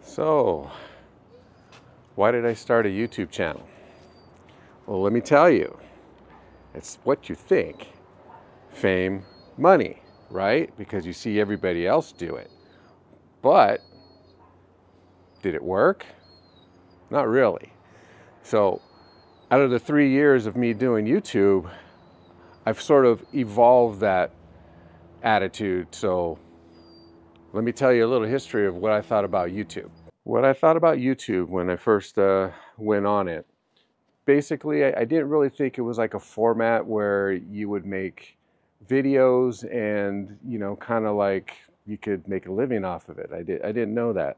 So, why did I start a YouTube channel? Well, let me tell you, it's what you think. Fame, money, right? Because you see everybody else do it. But, did it work? Not really. So, out of the 3 years of me doing YouTube, I've sort of evolved that attitude. So, let me tell you a little history of what I thought about YouTube. What I thought about YouTube when I first went on it. Basically, I didn't really think it was like a format where you would make videos and, kind of like you could make a living off of it. I didn't know that.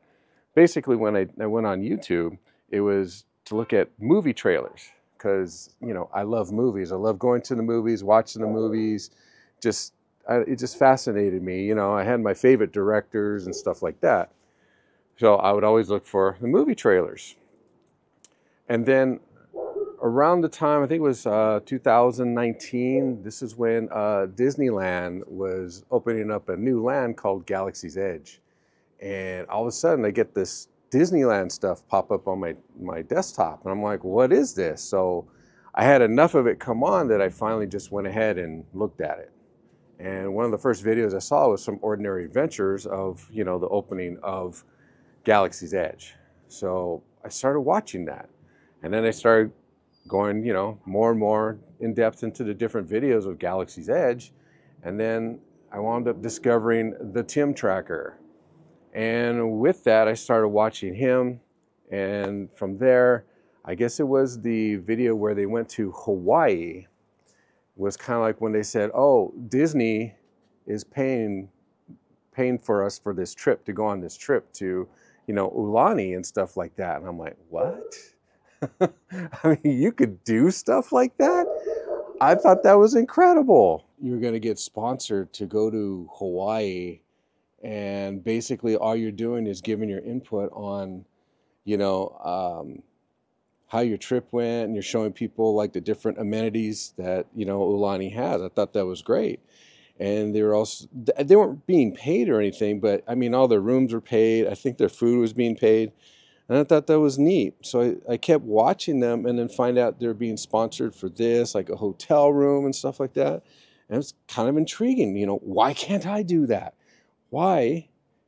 Basically, when I went on YouTube, it was to look at movie trailers because, I love movies. I love going to the movies, watching the movies. It just fascinated me. I had my favorite directors and stuff like that. So I would always look for the movie trailers. And then around the time, I think it was 2019, this is when Disneyland was opening up a new land called Galaxy's Edge. And all of a sudden, I get this Disneyland stuff pop up on my desktop. And I'm like, what is this? So I had enough of it come on that I finally just went ahead and looked at it. And one of the first videos I saw was some ordinary adventures of, the opening of Galaxy's Edge. So I started watching that. And then I started going, more and more in depth into the different videos of Galaxy's Edge. And then I wound up discovering the Tim Tracker. And with that, I started watching him. And from there, I guess it was the video where they went to Hawaii. It was kind of like when they said, oh, Disney is paying for us for this trip, to go on this trip to, Ulani and stuff like that. And I'm like, what? I mean, you could do stuff like that? I thought that was incredible. You're going to get sponsored to go to Hawaii, and basically all you're doing is giving your input on, how your trip went, and you're showing people like the different amenities that, Ulani has. I thought that was great. And they weren't being paid or anything, but I mean, all their rooms were paid. I think their food was being paid. And I thought that was neat. So I kept watching them and then find out they're being sponsored for this, like a hotel room and stuff like that. And it's kind of intriguing, why can't I do that? Why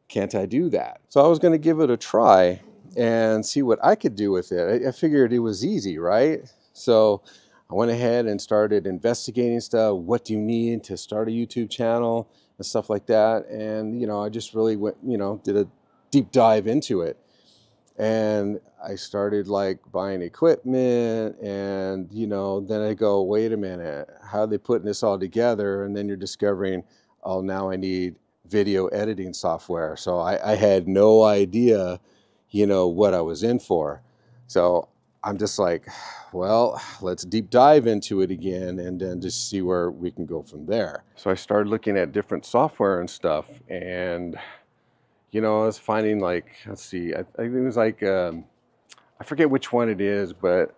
can't I do that? So I was going to give it a try and see what I could do with it. I figured it was easy, right? So I went ahead and started investigating stuff. What do you need to start a YouTube channel and stuff like that? And, I just really went, did a deep dive into it. And I started like buying equipment and, then I go, wait a minute, how are they putting this all together? And then you're discovering, oh, now I need video editing software. So I had no idea, what I was in for. So I'm just like, well, let's deep dive into it again and then just see where we can go from there. So I started looking at different software and stuff, and I was finding like, let's see, I think it was like, I forget which one it is, but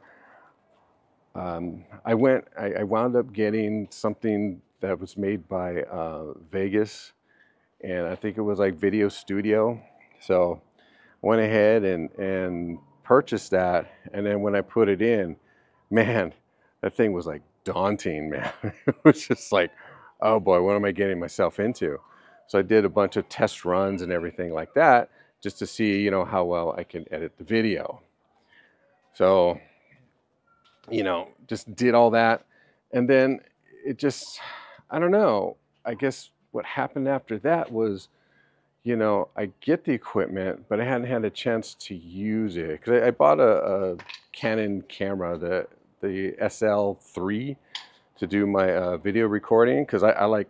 I wound up getting something that was made by Vegas, and I think it was like Video Studio. So I went ahead and purchased that, and then when I put it in, man, that thing was like daunting, man. It was just like, oh boy, what am I getting myself into? So I did a bunch of test runs and everything like that just to see, how well I can edit the video. So, just did all that. And then it just, I don't know, I guess what happened after that was, I get the equipment, but I hadn't had a chance to use it. Because I bought a Canon camera, the SL3, to do my video recording, because I like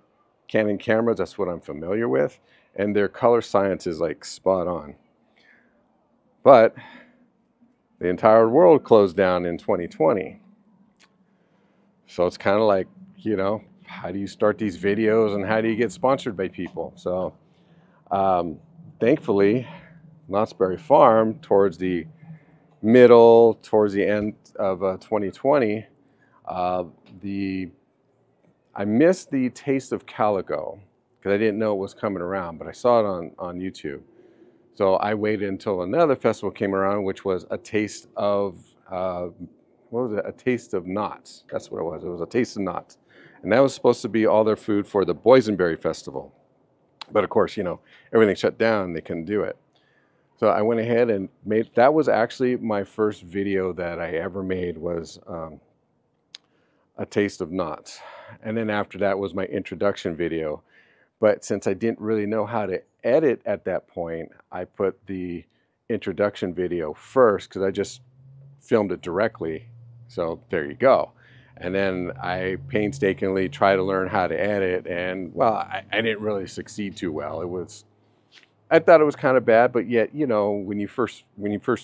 Canon cameras. That's what I'm familiar with, and their color science is like spot on. But the entire world closed down in 2020, so it's kind of like, how do you start these videos and how do you get sponsored by people? So thankfully, Knott's Berry Farm, towards the end of 2020, I missed the Taste of Calico because I didn't know it was coming around, but I saw it on YouTube. So I waited until another festival came around, which was a taste of, what was it? A taste of knots. That's what it was. It was a taste of knots. And that was supposed to be all their food for the Boysenberry Festival. But of course, everything shut down. They couldn't do it. So I went ahead and made, that was actually my first video that I ever made, was a taste of knots. And then after that was my introduction video. But since I didn't really know how to edit at that point, I put the introduction video first because I just filmed it directly. So there you go. And then I painstakingly try to learn how to edit, and well, I didn't really succeed too well. I thought it was kind of bad, but yet, when you first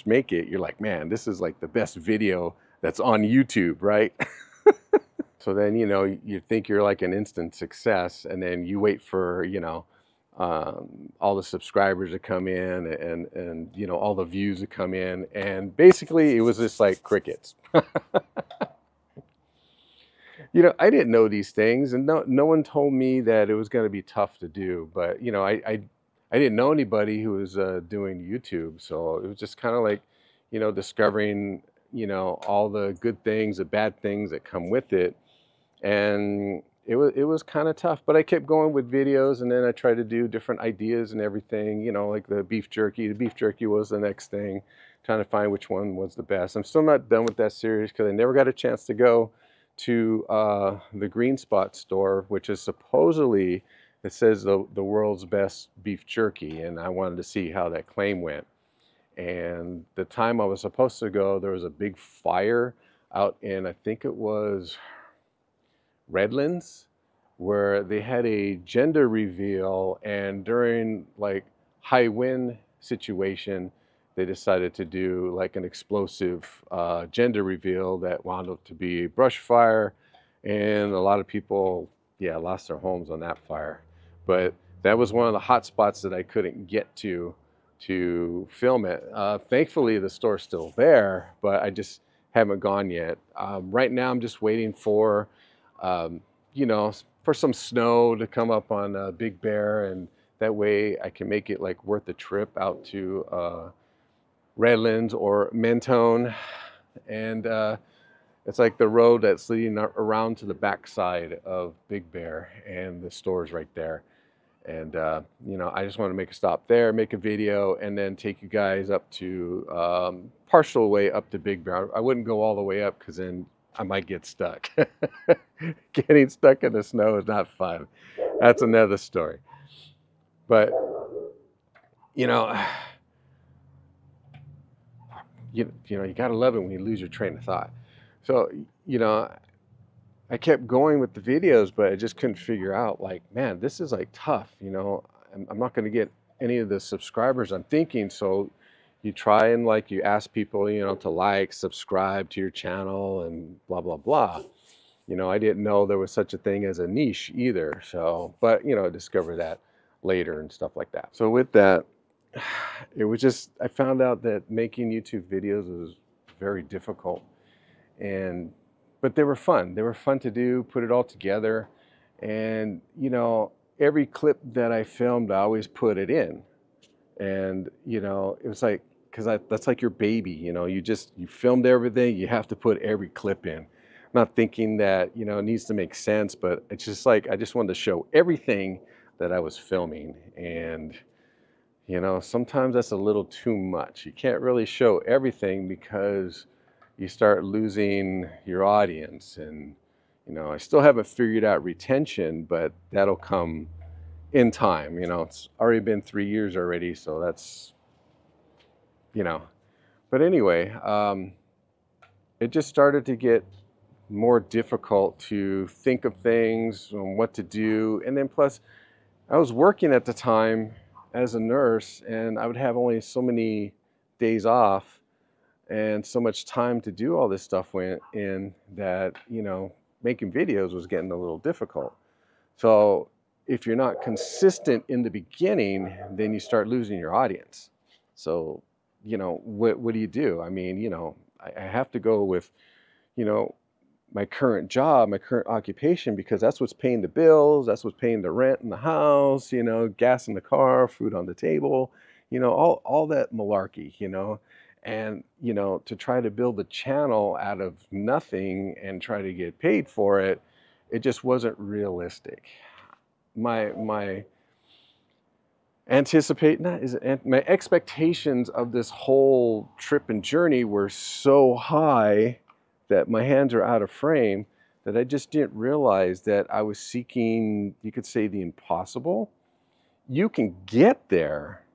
make it, you're like, man, this is like the best video that's on YouTube, right? So then, you think you're like an instant success, and then you wait for, all the subscribers to come in, and all the views to come in. And basically it was just like crickets. I didn't know these things, and no one told me that it was going to be tough to do. But, I didn't know anybody who was doing YouTube. So it was just kind of like, discovering, all the good things, the bad things that come with it. And it was kind of tough, but I kept going with videos, and then I tried to do different ideas and everything, like the beef jerky. The beef jerky was the next thing, trying to find which one was the best. I'm still not done with that series because I never got a chance to go to the Green Spot store, which is supposedly, it says the world's best beef jerky, and I wanted to see how that claim went. And the time I was supposed to go, there was a big fire out in, I think it was Redlands, where they had a gender reveal, and during like high wind situation, they decided to do like an explosive gender reveal that wound up to be a brush fire, and a lot of people, yeah, lost their homes on that fire. But that was one of the hot spots that I couldn't get to film it. Thankfully, the store's still there, but I just haven't gone yet. Right now, I'm just waiting for for some snow to come up on Big Bear, and that way I can make it like worth the trip out to Redlands or Mentone. And it's like the road that's leading around to the backside of Big Bear, and the store's right there. And I just want to make a stop there, make a video, and then take you guys up to partial way up to Big Bear. I wouldn't go all the way up because then I might get stuck. Getting stuck in the snow is not fun. That's another story. But you gotta love it when you lose your train of thought. So I kept going with the videos, but I just couldn't figure out, like, man, this is like tough. I'm not going to get any of the subscribers I'm thinking. So you try and you ask people, to like, subscribe to your channel, and blah, blah, blah. I didn't know there was such a thing as a niche either. So, but, I discovered that later and stuff like that. So with that, it was just, I found out that making YouTube videos was very difficult, but they were fun. They were fun to do, put it all together. And, every clip that I filmed, I always put it in. And, it was like, because that's like your baby, you filmed everything, you have to put every clip in. Not thinking that, it needs to make sense, but it's just like, I just wanted to show everything that I was filming. And, sometimes that's a little too much. You can't really show everything because you start losing your audience. And, I still haven't figured out retention, but that'll come in time. It's already been 3 years already, so that's, but anyway, it just started to get more difficult to think of things and what to do. And then plus, I was working at the time as a nurse, and I would have only so many days off and so much time to do all this stuff went in that, making videos was getting a little difficult. So if you're not consistent in the beginning, then you start losing your audience. So, what do you do? I mean, I have to go with, my current job, my current occupation, because that's what's paying the bills, that's what's paying the rent in the house, gas in the car, food on the table, you know, all that malarkey, you know. And, you know, to try to build a channel out of nothing and try to get paid for it, it just wasn't realistic. My anticipate not is it, my expectations of this whole trip and journey were so high that my hands are out of frame, that I just didn't realize that I was seeking, you could say, the impossible. You can get there,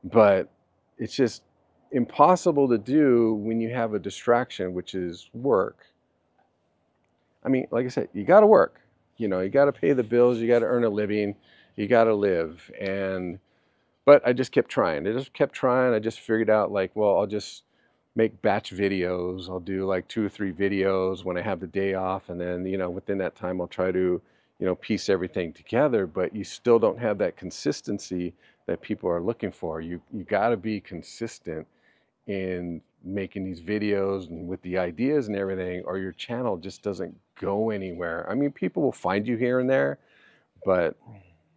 but it's just impossible to do when you have a distraction, which is work. I mean, like I said, you got to work. You know, you got to pay the bills, you got to earn a living, you got to live. But I just kept trying. I just kept trying. I just figured out, like, well, I'll just make batch videos. I'll do like 2 or 3 videos when I have the day off. And then, you know, within that time, I'll try to, you know, piece everything together. But you still don't have that consistency that people are looking for. You got to be consistent in making these videos and with the ideas and everything, or your channel just doesn't go anywhere. I mean, people will find you here and there, but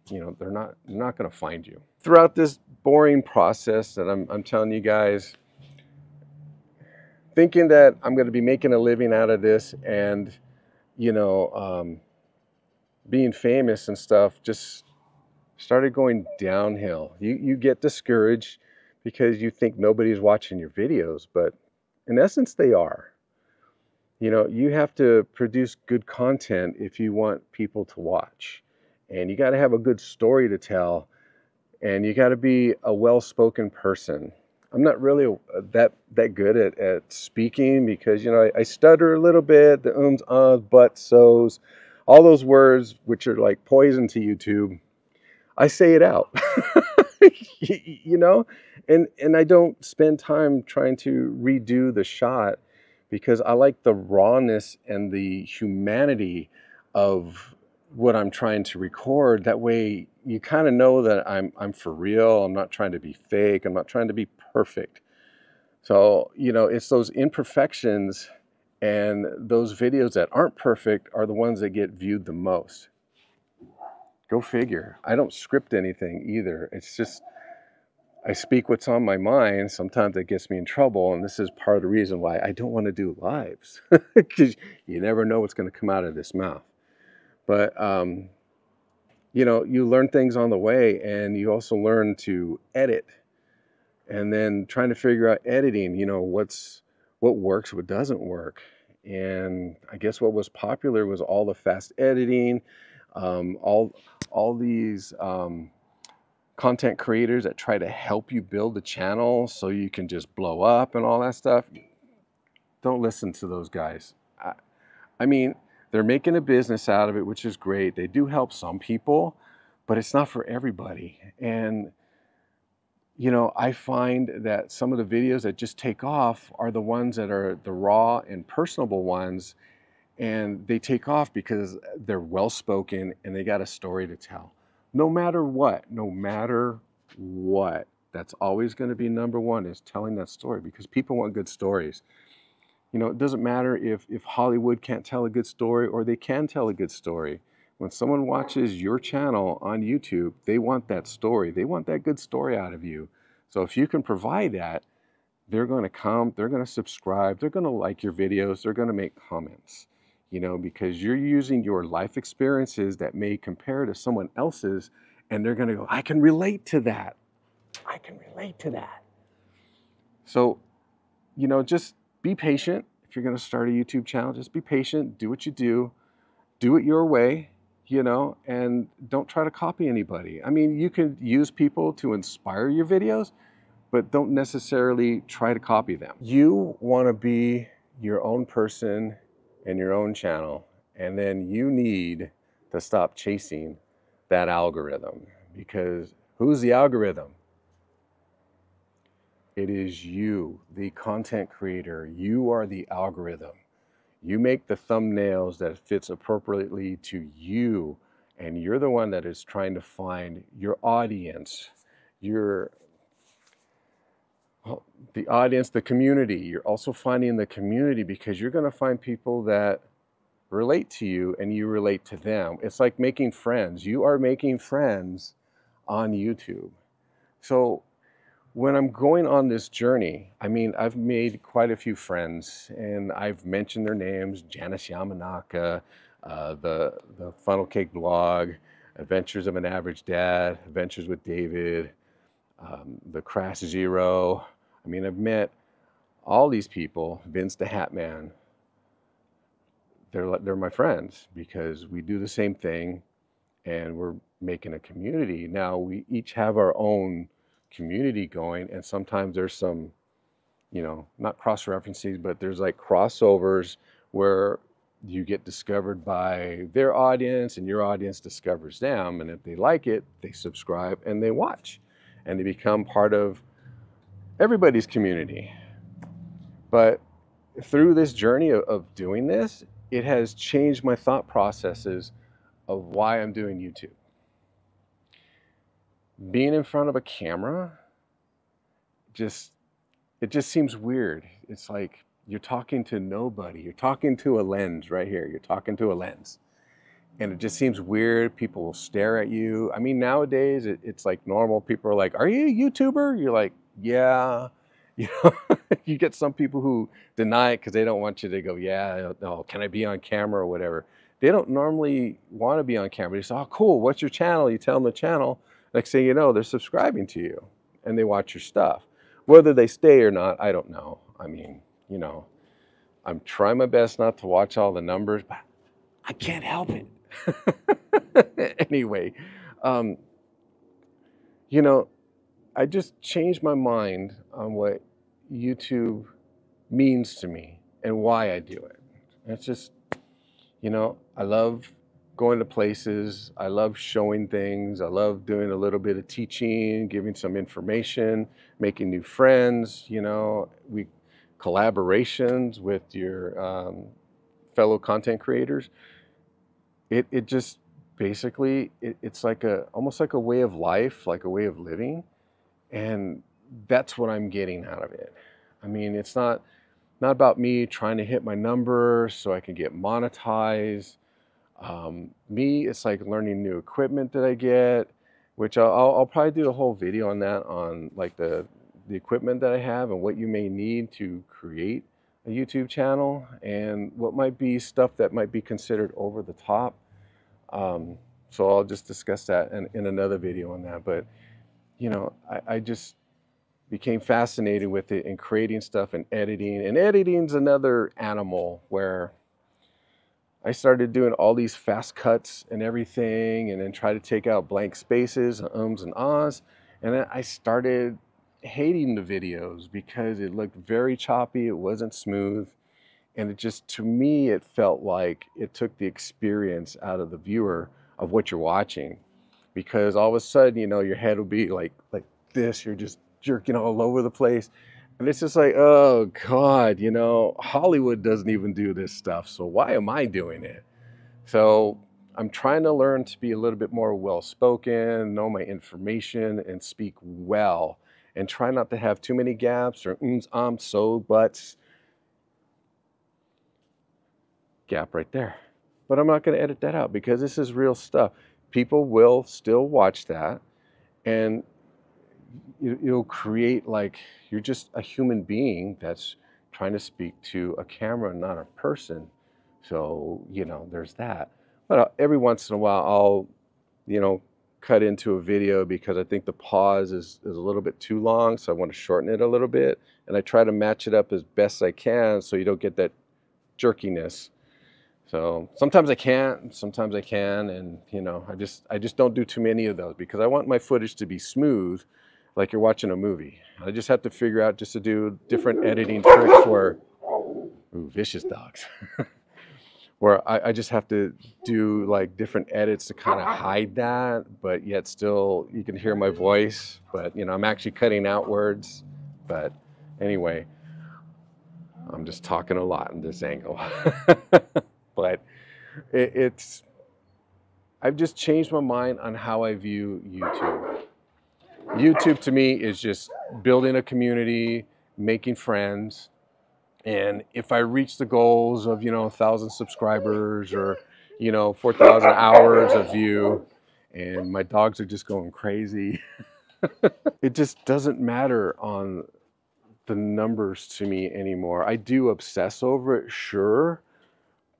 you know, they're not going to find you. Throughout this boring process that I'm telling you guys, thinking that I'm going to be making a living out of this and, you know, being famous and stuff, just started going downhill. You get discouraged because you think nobody's watching your videos, but in essence, they are. You know, you have to produce good content if you want people to watch. And you got to have a good story to tell, and you got to be a well-spoken person. I'm not really that good at speaking because, you know, I stutter a little bit, the ums, ahs, buts, so's, all those words which are like poison to YouTube. I say it out, you know, and I don't spend time trying to redo the shot because I like the rawness and the humanity of what I'm trying to record. That way you kind of know that I'm for real. I'm not trying to be fake. I'm not trying to be perfect. So, you know, it's those imperfections and those videos that aren't perfect are the ones that get viewed the most. Go figure. I don't script anything either. It's just, I speak what's on my mind. Sometimes it gets me in trouble, and this is part of the reason why I don't want to do lives, because you never know what's going to come out of this mouth. But, you know, you learn things on the way, and you also learn to edit, and then trying to figure out editing, you know, what works, what doesn't work. And I guess what was popular was all the fast editing, all these content creators that try to help you build a channel so you can just blow up and all that stuff. Don't listen to those guys. I mean, they're making a business out of it, which is great. They do help some people, but it's not for everybody. And, you know, I find that some of the videos that just take off are the ones that are the raw and personable ones. And they take off because they're well-spoken and they got a story to tell. No matter what, that's always going to be number one, is telling that story, because people want good stories. You know, it doesn't matter if Hollywood can't tell a good story or they can tell a good story. When someone watches your channel on YouTube, they want that story. They want that good story out of you. So if you can provide that, they're going to come, they're going to subscribe, they're going to like your videos, they're going to make comments. You know, because you're using your life experiences that may compare to someone else's, and they're going to go, I can relate to that. I can relate to that. So, you know, just be patient. If you're going to start a YouTube channel, just be patient, do what you do it your way, you know, and don't try to copy anybody. I mean, you can use people to inspire your videos, but don't necessarily try to copy them. You want to be your own person and your own channel, and then you need to stop chasing that algorithm, because who's the algorithm? It is you, the content creator. You are the algorithm. You make the thumbnails that fits appropriately to you, and you're the one that is trying to find your audience, the audience, the community. You're also finding the community, because you're going to find people that relate to you and you relate to them. It's like making friends. You are making friends on YouTube. So when I'm going on this journey, I mean, I've made quite a few friends, and I've mentioned their names: Janice Yamanaka, the Funnel Cake Blog, Adventures of an Average Dad, Adventures with David, the Crash Zero. I mean, I've met all these people. Vince the Hat Man. They're my friends because we do the same thing, and we're making a community. Now we each have our own community going, and sometimes there's some, you know, not cross-references, but there's like crossovers where you get discovered by their audience and your audience discovers them, and if they like it, they subscribe and they watch, and they become part of everybody's community. But through this journey of doing this, it has changed my thought processes of why I'm doing YouTube. Being in front of a camera, it just seems weird. It's like you're talking to nobody. You're talking to a lens right here. You're talking to a lens. And it just seems weird. People will stare at you. I mean, nowadays it's like normal. People are like, "Are you a YouTuber?" You're like, "Yeah." You know, you get some people who deny it because they don't want you to go, "Yeah, no, can I be on camera," or whatever. They don't normally want to be on camera. They say, "Oh, cool. What's your channel?" You tell them the channel. Next thing you know, they're subscribing to you and they watch your stuff. Whether they stay or not, I don't know. I mean, you know, I'm trying my best not to watch all the numbers, but I can't help it. Anyway, you know, I just changed my mind on what YouTube means to me and why I do it. It's just, you know, I love going to places. I love showing things. I love doing a little bit of teaching, giving some information, making new friends. You know, collaborations with your fellow content creators. It just basically it's like almost like a way of life, like a way of living, and that's what I'm getting out of it. I mean, it's not about me trying to hit my number so I can get monetized. Me, it's like learning new equipment that I get, which I'll probably do a whole video on that, on like the equipment that I have and what you may need to create a YouTube channel, and what might be stuff that might be considered over the top. So I'll just discuss that in another video on that. But you know, I just became fascinated with it and creating stuff and editing. And editing's another animal where I started doing all these fast cuts and everything, and then try to take out blank spaces, ums and ahs. And then I started hating the videos because it looked very choppy. It wasn't smooth. And it just, to me, it felt like it took the experience out of the viewer of what you're watching. Because all of a sudden, you know, your head will be like this. You're just jerking all over the place. And it's just like, oh God, you know, Hollywood doesn't even do this stuff, so why am I doing it? So I'm trying to learn to be a little bit more well-spoken, know my information, and speak well, and try not to have too many gaps or ums, so, buts. Gap right there. But I'm not going to edit that out because this is real stuff. People will still watch that, and you'll create like you're just a human being that's trying to speak to a camera, not a person. So, you know, there's that. But every once in a while, I'll, you know, cut into a video because I think the pause is a little bit too long. So I want to shorten it a little bit. And I try to match it up as best I can so you don't get that jerkiness. So sometimes I can't, sometimes I can. And, you know, I just don't do too many of those because I want my footage to be smooth, like you're watching a movie. I just have to figure out just to do different editing tricks where, ooh, vicious dogs, where I just have to do like different edits to kind of hide that, but yet still you can hear my voice, but you know, I'm actually cutting out words. But anyway, I'm just talking a lot in this angle. But I've just changed my mind on how I view YouTube. YouTube to me is just building a community, making friends. And if I reach the goals of, you know, 1,000 subscribers or, you know, 4,000 hours of view, and my dogs are just going crazy, It just doesn't matter on the numbers to me anymore. I do obsess over it, sure,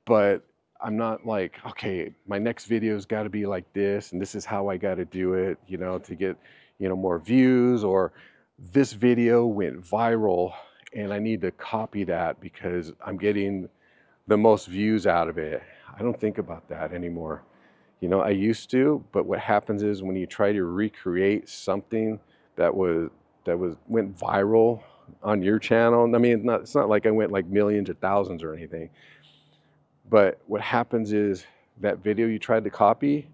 but I'm not like, okay, my next video's got to be like this, and this is how I got to do it, you know, to get, you know, more views, or this video went viral and I need to copy that because I'm getting the most views out of it. I don't think about that anymore. You know, I used to, but what happens is when you try to recreate something that went viral on your channel. I mean, it's not like I went like millions or thousands or anything. But what happens is that video you tried to copy,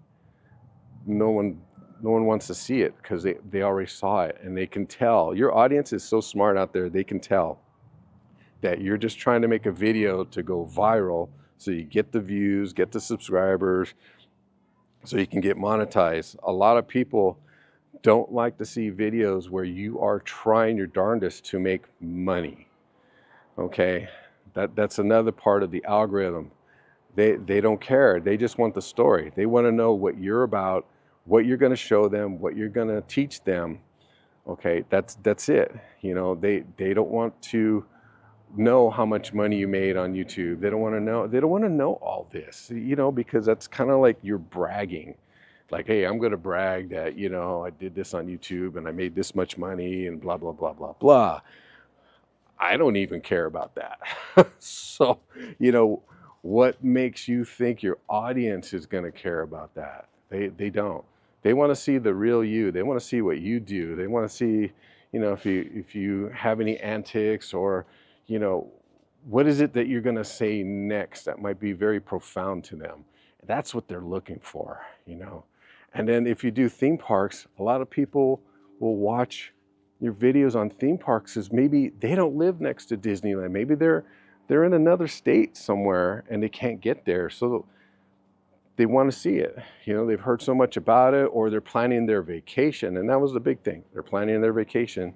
no one wants to see it because they already saw it, and they can tell. Your audience is so smart out there, they can tell that you're just trying to make a video to go viral so you get the views, get the subscribers, so you can get monetized. A lot of people don't like to see videos where you are trying your darndest to make money. Okay, that's another part of the algorithm. They don't care. They just want the story. They want to know what you're about, what you're going to show them, what you're going to teach them. Okay, that's it. You know, they don't want to know how much money you made on YouTube. They don't want to know all this, you know, because that's kind of like you're bragging. Like, hey, I'm going to brag that, you know, I did this on YouTube and I made this much money and blah, blah, blah, blah, blah. I don't even care about that. So, you know, what makes you think your audience is going to care about that? They don't. They want to see the real you. They want to see what you do. They want to see, you know, if you have any antics, or, you know, what is it that you're going to say next that might be very profound to them. That's what they're looking for, you know. And then if you do theme parks, a lot of people will watch your videos on theme parks is maybe they don't live next to Disneyland. Maybe they're in another state somewhere and they can't get there. So they want to see it. You know, they've heard so much about it, or they're planning their vacation. And that was the big thing. They're planning their vacation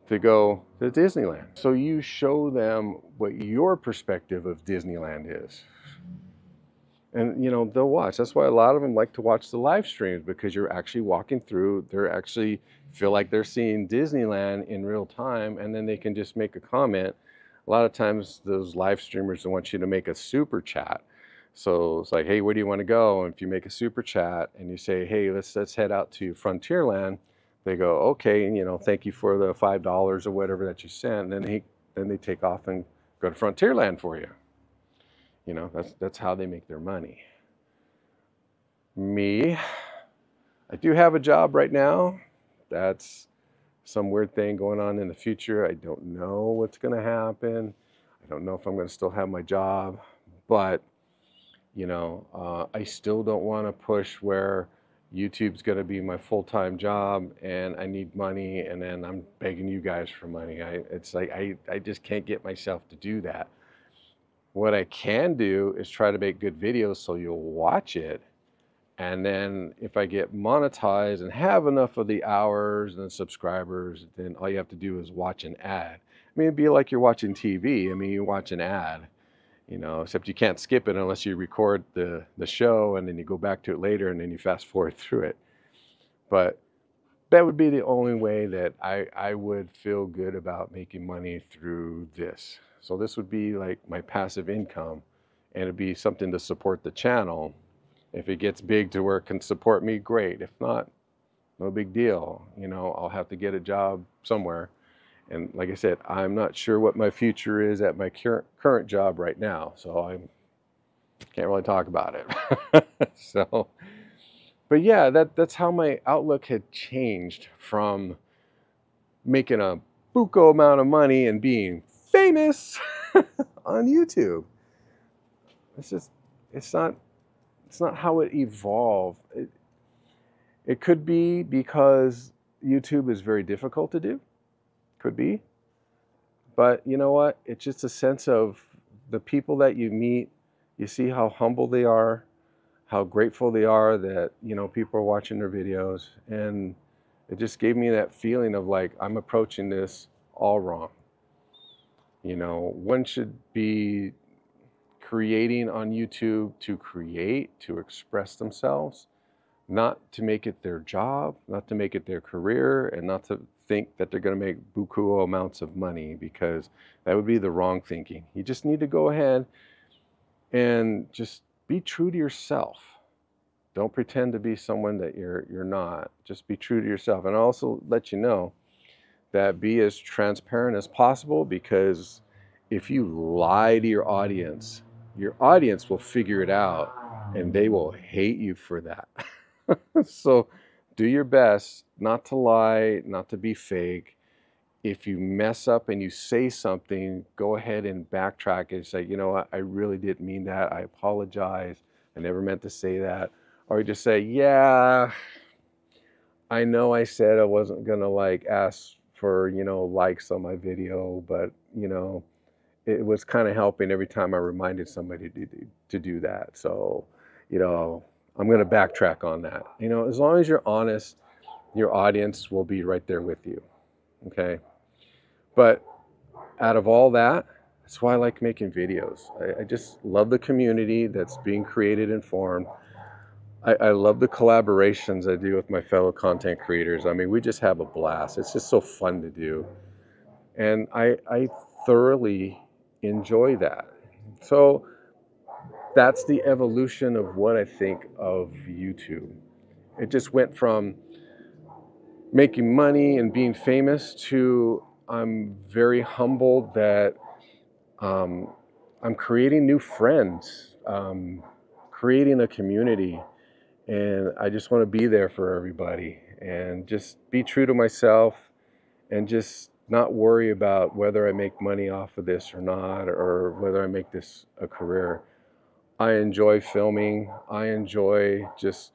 to go to Disneyland. So you show them what your perspective of Disneyland is. And, you know, they'll watch. That's why a lot of them like to watch the live streams, because you're actually walking through, they're actually feel like they're seeing Disneyland in real time, and then they can just make a comment. A lot of times those live streamers want you to make a super chat. So it's like, hey, where do you want to go? And if you make a super chat and you say, hey, let's head out to Frontierland, they go, okay, and, you know, thank you for the $5 or whatever that you sent. And then they take off and go to Frontierland for you. You know, that's how they make their money. Me, I do have a job right now. That's some weird thing going on in the future. I don't know what's going to happen. I don't know if I'm going to still have my job, but, you know, I still don't want to push where YouTube's going to be my full-time job and I need money, and then I'm begging you guys for money. It's like I just can't get myself to do that. What I can do is try to make good videos so you'll watch it. And then if I get monetized and have enough of the hours and the subscribers, then all you have to do is watch an ad. I mean, it'd be like you're watching TV. I mean, you watch an ad, you know, except you can't skip it unless you record the show and then you go back to it later and then you fast forward through it. But that would be the only way that I would feel good about making money through this. So this would be like my passive income, and it'd be something to support the channel. If it gets big to where it can support me, great. If not, no big deal. You know, I'll have to get a job somewhere. And like I said, I'm not sure what my future is at my current job right now, so I can't really talk about it. So, but yeah, that's how my outlook had changed from making a buco amount of money and being famous on YouTube. It's not how it evolved. It could be because YouTube is very difficult to do. Could be. But you know what? It's just a sense of the people that you meet. You see how humble they are, how grateful they are that, you know, people are watching their videos. And it just gave me that feeling of like, I'm approaching this all wrong. You know, one should be creating on YouTube to create, to express themselves, not to make it their job, not to make it their career, and not to think that they're going to make buku amounts of money, because that would be the wrong thinking. You just need to go ahead and just be true to yourself. Don't pretend to be someone that you're not. Just be true to yourself. And I'll also let you know that be as transparent as possible, because if you lie to your audience will figure it out and they will hate you for that. So do your best not to lie, not to be fake. If you mess up and you say something, go ahead and backtrack and say, you know what, I really didn't mean that. I apologize. I never meant to say that. Or you just say, yeah, I know I said I wasn't gonna like ask for, likes on my video, but it was kind of helping every time I reminded somebody to do that. So, I'm gonna backtrack on that. As long as you're honest, your audience will be right there with you. Okay. But out of all that, that's why I like making videos. I just love the community that's being created and formed. I love the collaborations I do with my fellow content creators. I mean, we just have a blast. It's just so fun to do. And I thoroughly enjoy that. So that's the evolution of what I think of YouTube. It just went from making money and being famous to I'm very humbled that I'm creating new friends, creating a community, and I just want to be there for everybody and just be true to myself and just not worry about whether I make money off of this or not, or whether I make this a career. I enjoy filming. I enjoy just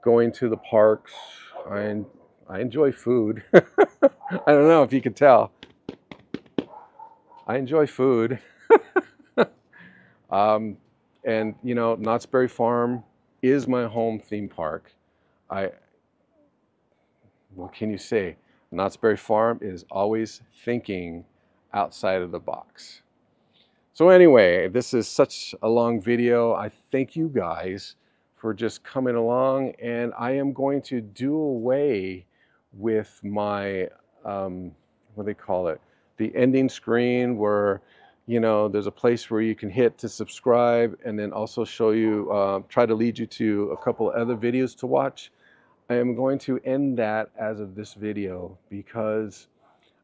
going to the parks. I enjoy food. I don't know if you can tell. I enjoy food. And Knott's Berry Farm is my home theme park. What can you say? Knott's Berry Farm is always thinking outside of the box. So anyway, this is such a long video. I thank you guys for just coming along, and I am going to do away with my, what do they call it? The ending screen where, there's a place where you can hit to subscribe and then also show you, try to lead you to a couple other videos to watch. I am going to end that as of this video, because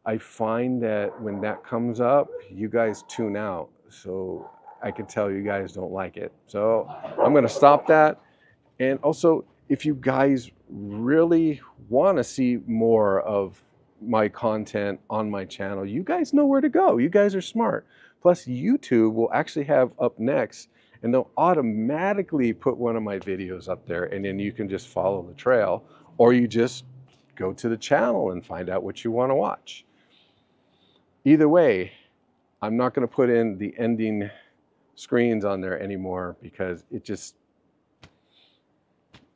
I find that when that comes up, you guys tune out. So I can tell you guys don't like it. So I'm going to stop that. And also, if you guys really want to see more of my content on my channel, you guys know where to go. You guys are smart. Plus, YouTube will actually have up next, and they'll automatically put one of my videos up there, and then you can just follow the trail, or you just go to the channel and find out what you want to watch. Either way, I'm not going to put in the ending screens on there anymore, because it just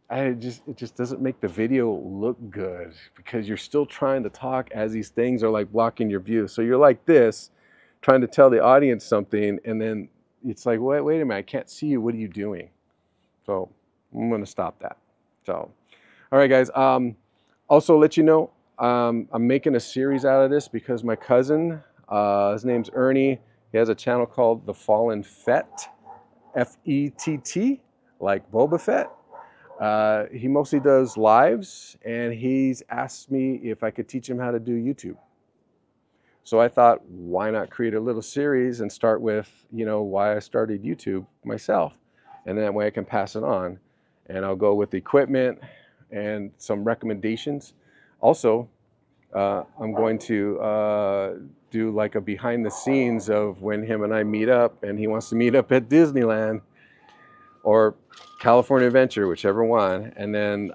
doesn't make the video look good, because you're still trying to talk as these things are like blocking your view. So you're like this, trying to tell the audience something, and then it's like, wait a minute, I can't see you. What are you doing? So I'm going to stop that. So, all right, guys. Also, let you know, I'm making a series out of this because my cousin, his name's Ernie. He has a channel called The Fallen Fett, F-E-T-T, like Boba Fett. He mostly does lives, and he's asked me if I could teach him how to do YouTube. So I thought, why not create a little series and start with, why I started YouTube myself. And that way I can pass it on. And I'll go with equipment and some recommendations. Also, I'm going to do like a behind the scenes of when him and I meet up, and he wants to meet up at Disneyland or California Adventure, whichever one. And then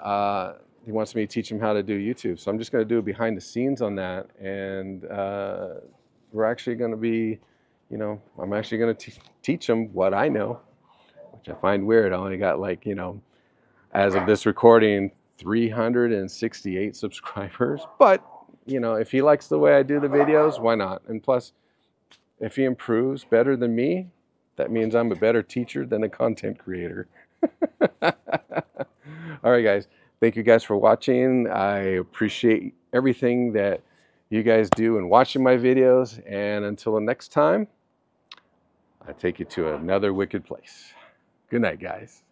he wants me to teach him how to do YouTube. So I'm just going to do a behind the scenes on that. And we're actually going to be, I'm actually going to teach him what I know, which I find weird. I only got like, as of this recording, 368 subscribers. But, if he likes the way I do the videos, why not? And plus, if he improves better than me, that means I'm a better teacher than a content creator. All right, guys. Thank you guys for watching. I appreciate everything that you guys do in watching my videos. And until the next time, I take you to another wicked place. Good night, guys.